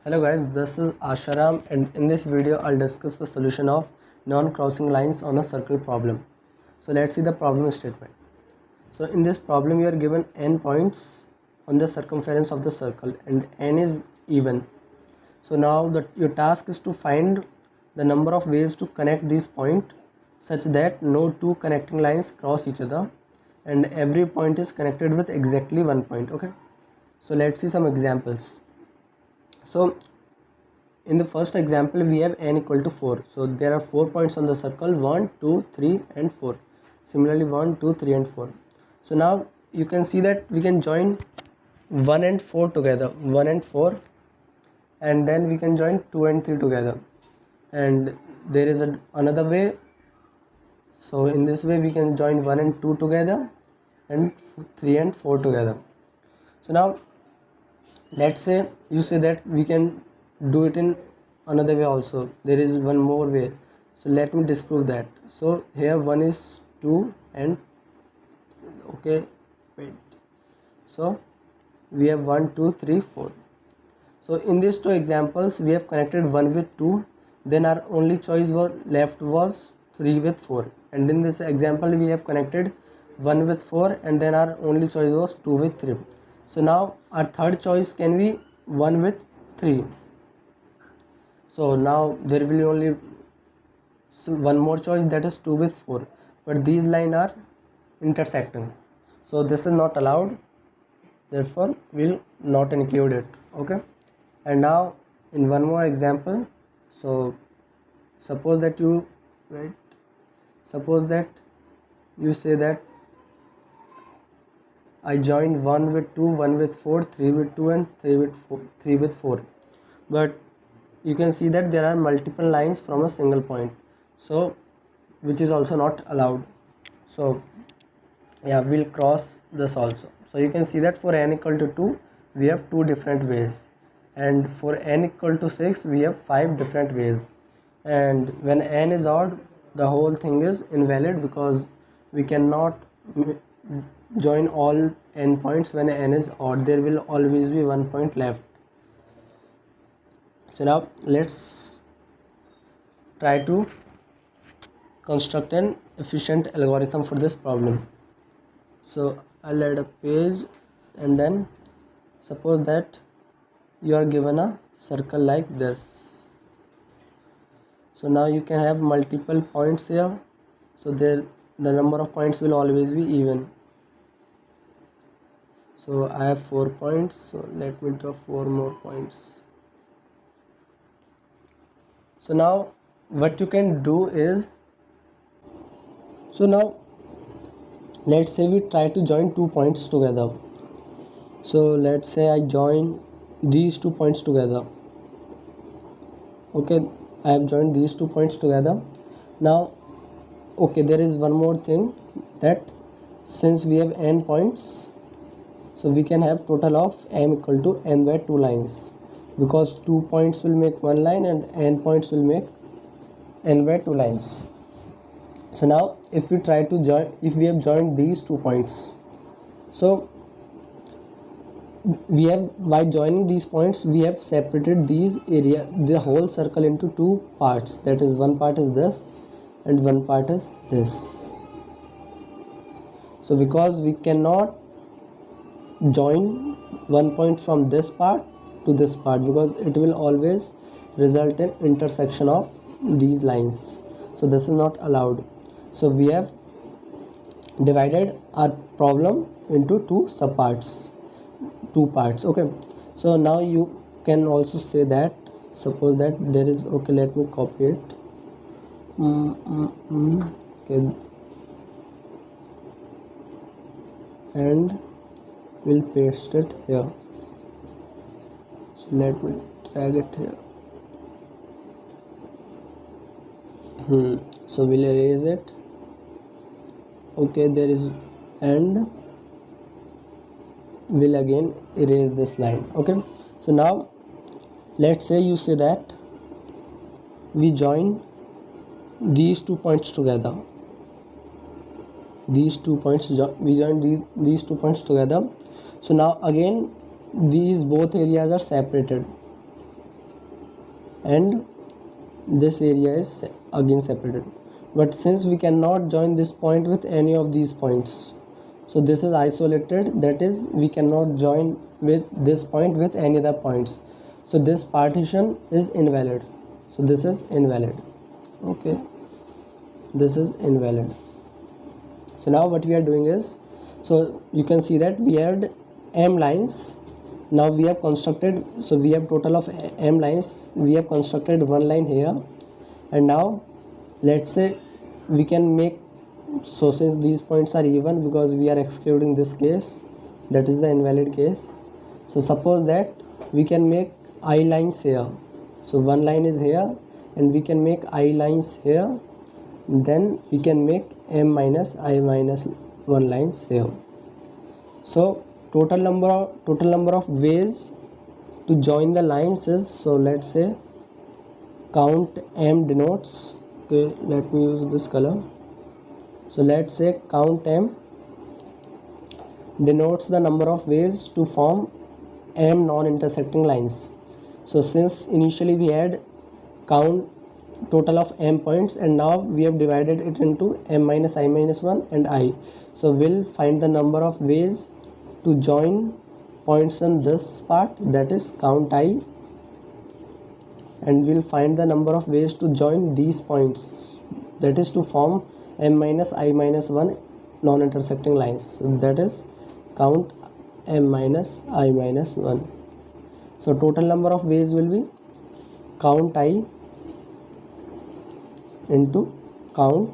Hello guys, this is Asharam and in this video I'll discuss the solution of non-crossing lines on a circle problem. So let's see the problem statement. So in this problem you are given n points on the circumference of the circle and n is even. So now your task is to find the number of ways to connect these points such that no two connecting lines cross each other and every point is connected with exactly one point. Okay, so let's see some examples. So in the first example we have n equal to 4. So there are 4 points on the circle 1, 2, 3 and 4. Similarly 1, 2, 3 and 4. So now you can see that we can join 1 and 4 together, 1 and 4, and then we can join 2 and 3 together. And there is another way. So in this way we can join 1 and 2 together and 3 and 4 together. So now let's say you say that we can do it in another way also. There is one more way, so let me disprove that. So here 1 is 2 and okay wait, so we have 1, 2, 3, 4. So in these two examples we have connected 1 with 2, then our only choice was left was 3 with 4, and in this example we have connected 1 with 4 and then our only choice was 2 with 3. So now our third choice can be 1 with 3. So now there will be only one more choice, that is 2 with 4, but these lines are intersecting, so this is not allowed, therefore we'll not include it. Okay, and now in one more example, so suppose that you say that I joined 1 with 2, 1 with 4, 3 with 2 and 3 with 4, but you can see that there are multiple lines from a single point, so which is also not allowed. So yeah, we'll cross this also. So you can see that for n equal to 2 we have two different ways, and for n equal to 6 we have 5 different ways, and when n is odd the whole thing is invalid because we cannot join all n points. When n is odd there will always be one point left. So now let's try to construct an efficient algorithm for this problem. So I'll add a page, and then suppose that you are given a circle like this. So now you can have multiple points here, so the number of points will always be even. So I have 4 points, so let me draw 4 more points. So now what you can do is, so now let's say we try to join 2 points together. So let's say I join these 2 points together. Okay, I have joined these 2 points together. Now okay, there is one more thing, that since we have n points, so we can have total of m equal to n by 2 lines, because 2 points will make one line and n points will make n by 2 lines. So now if we try to join, if we have joined these 2 points, so we have, by joining these points we have separated the whole circle into 2 parts, that is one part is this and one part is this. So because we cannot join one point from this part to this part, because it will always result in intersection of these lines, so this is not allowed. So we have divided our problem into 2 subparts, 2 parts. Okay, so now you can also say that, suppose that there is, okay, let me copy it. Okay, and we'll paste it here. So let me drag it here. So we'll erase it. Okay, there is, and we'll again erase this line. Okay, so now let's say you say that we join these 2 points together. We join these 2 points together. So now again these both areas are separated. and this area is again separated. But since we cannot join this point with any of these points, so this is isolated, that is we cannot join with this point with any other points, so this partition is invalid. So this is invalid. Okay, this is invalid. So now what we are doing is, so you can see that we had m lines. Now we have constructed, so we have total of m lines. We have constructed one line here, and now let's say we can make, so since these points are even, because we are excluding this case, that is the invalid case. So suppose that we can make I lines here. So one line is here, and we can make I lines here, then we can make m minus I minus 1 lines here. So total number of ways to join the lines is, so let's say count m denotes, okay, let me use this color. So let's say count m denotes the number of ways to form m non-intersecting lines. So since initially we had count total of m points, and now we have divided it into m minus I minus 1 and I. So we'll find the number of ways to join points in this part, that is count I, and we'll find the number of ways to join these points, that is to form m minus I minus 1 non-intersecting lines. So that is count m minus I minus 1. So total number of ways will be count I into count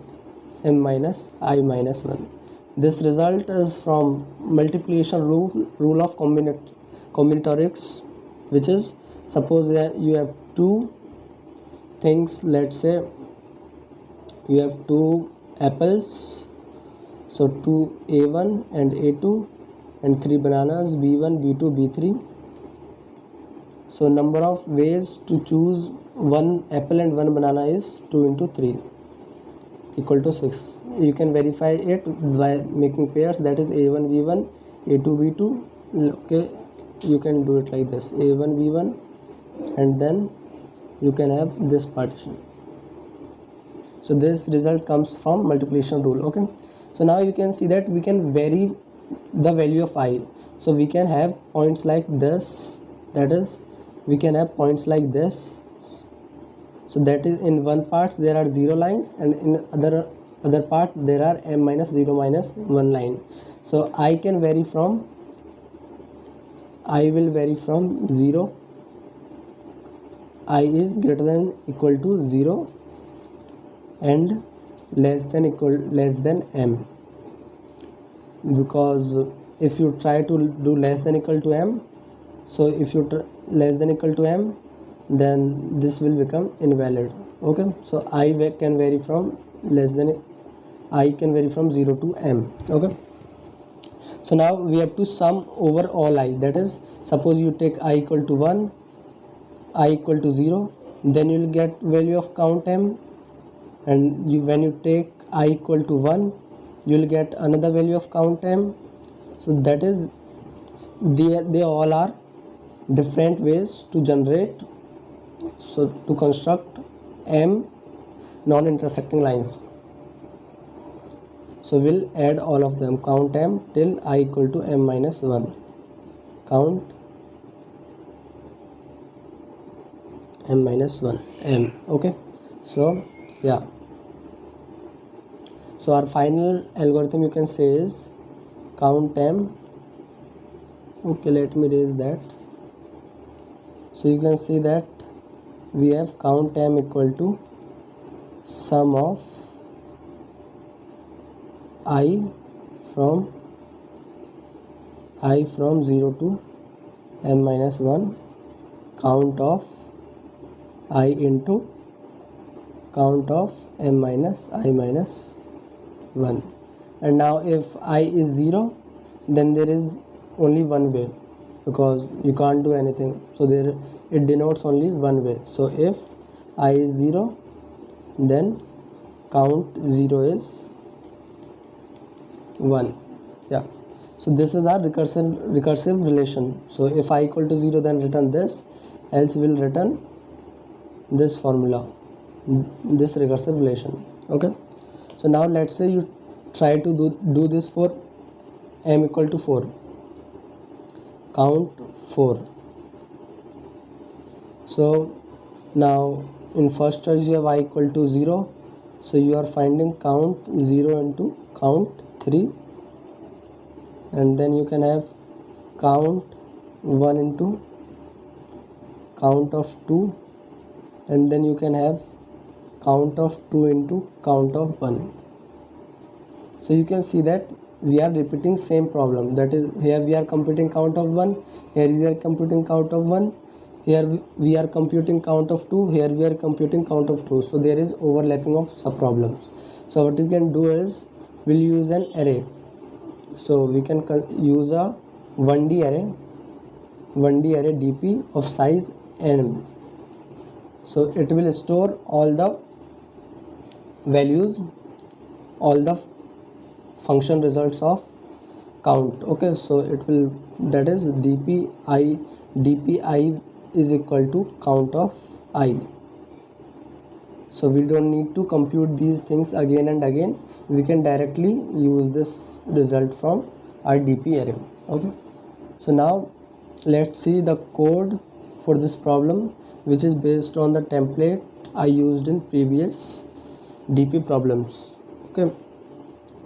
m minus I minus 1. This result is from multiplication rule of combinatorics, which is, suppose that you have two things, let's say you have two apples, so 2a1 and a2, and 3 bananas b1 b2 b3. So number of ways to choose one apple and one banana is 2 into 3 equal to 6. You can verify it by making pairs, that is a1 b1 a2 b2. Okay, you can do it like this, a1 b1, and then you can have this partition. So this result comes from multiplication rule. Okay, so now you can see that we can vary the value of I. So we can have points like this, that is we can have points like this. So that is, in one part there are 0 lines, and in other part there are m minus 0 minus 1 line. So I will vary from 0, I is greater than equal to 0, and less than m, because if you try to do less than equal to m, so if you less than equal to m, then this will become invalid. Okay, so I can vary from 0 to m. Okay, so now we have to sum over all I, that is, suppose you take I equal to 1, I equal to 0, then you will get value of count m, and when you take I equal to 1, you will get another value of count m. So that is, they all are different ways to generate, so to construct m non-intersecting lines. So we'll add all of them, count m till I equal to m minus 1, count m minus 1 m. Okay, so yeah, so our final algorithm you can say is count m. Okay, let me erase that. So you can see that we have count m equal to sum of I from 0 to m minus 1, count of I into count of m minus I minus 1. And now if I is 0, then there is only one way, because you can't do anything, so there it denotes only one way. So if I is 0, then count 0 is 1. Yeah, so this is our recursive relation. So if I equal to 0, then return this, else will return this formula, this recursive relation. Okay, so now let's say you try to do this for m equal to 4. Count 4. So now in first choice you have I equal to 0, so you are finding count 0 into count 3, and then you can have count 1 into count of 2, and then you can have count of 2 into count of 1. So you can see that we are repeating same problem, that is here we are computing count of 1, here we are computing count of 1, here we are computing count of 2, here we are computing count of 2. So there is overlapping of sub problems. So what you can do is we'll use an array. So we can use a 1D array dp of size n. So it will store all the values, all the function results of count. Okay, so it will, that is dpi is equal to count of I. So we don't need to compute these things again and again, we can directly use this result from our dp array. Okay, so now let's see the code for this problem, which is based on the template I used in previous dp problems. Okay,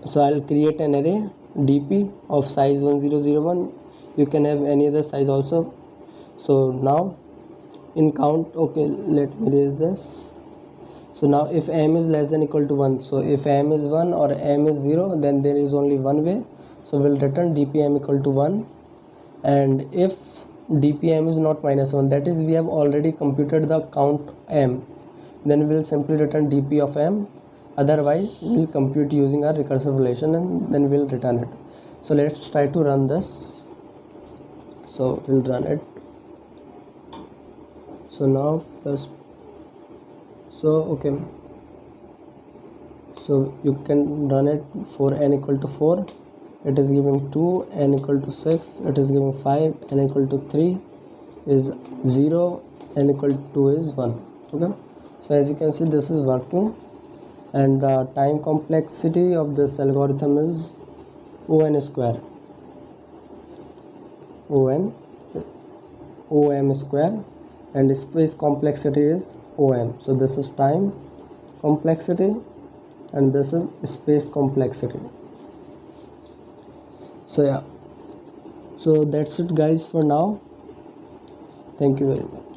so I'll create an array dp of size 1001. You can have any other size also. So now in count, okay, let me erase this. So now if m is less than equal to 1, so if m is 1 or m is 0, then there is only one way. So we'll return dpm equal to 1, and if dpm is not minus 1, that is we have already computed the count m, then we'll simply return dp of m. Otherwise we'll compute using our recursive relation and then we'll return it. So let's try to run this. So we'll run it. So now plus, so okay, so you can run it for n equal to 4, it is giving 2, n equal to 6, it is giving 5, n equal to 3 is 0, n equal to 2 is 1. Okay, so as you can see this is working, and the time complexity of this algorithm is om square, om square, and space complexity is om. So this is time complexity and this is space complexity. So yeah, so that's it guys for now. Thank you very much.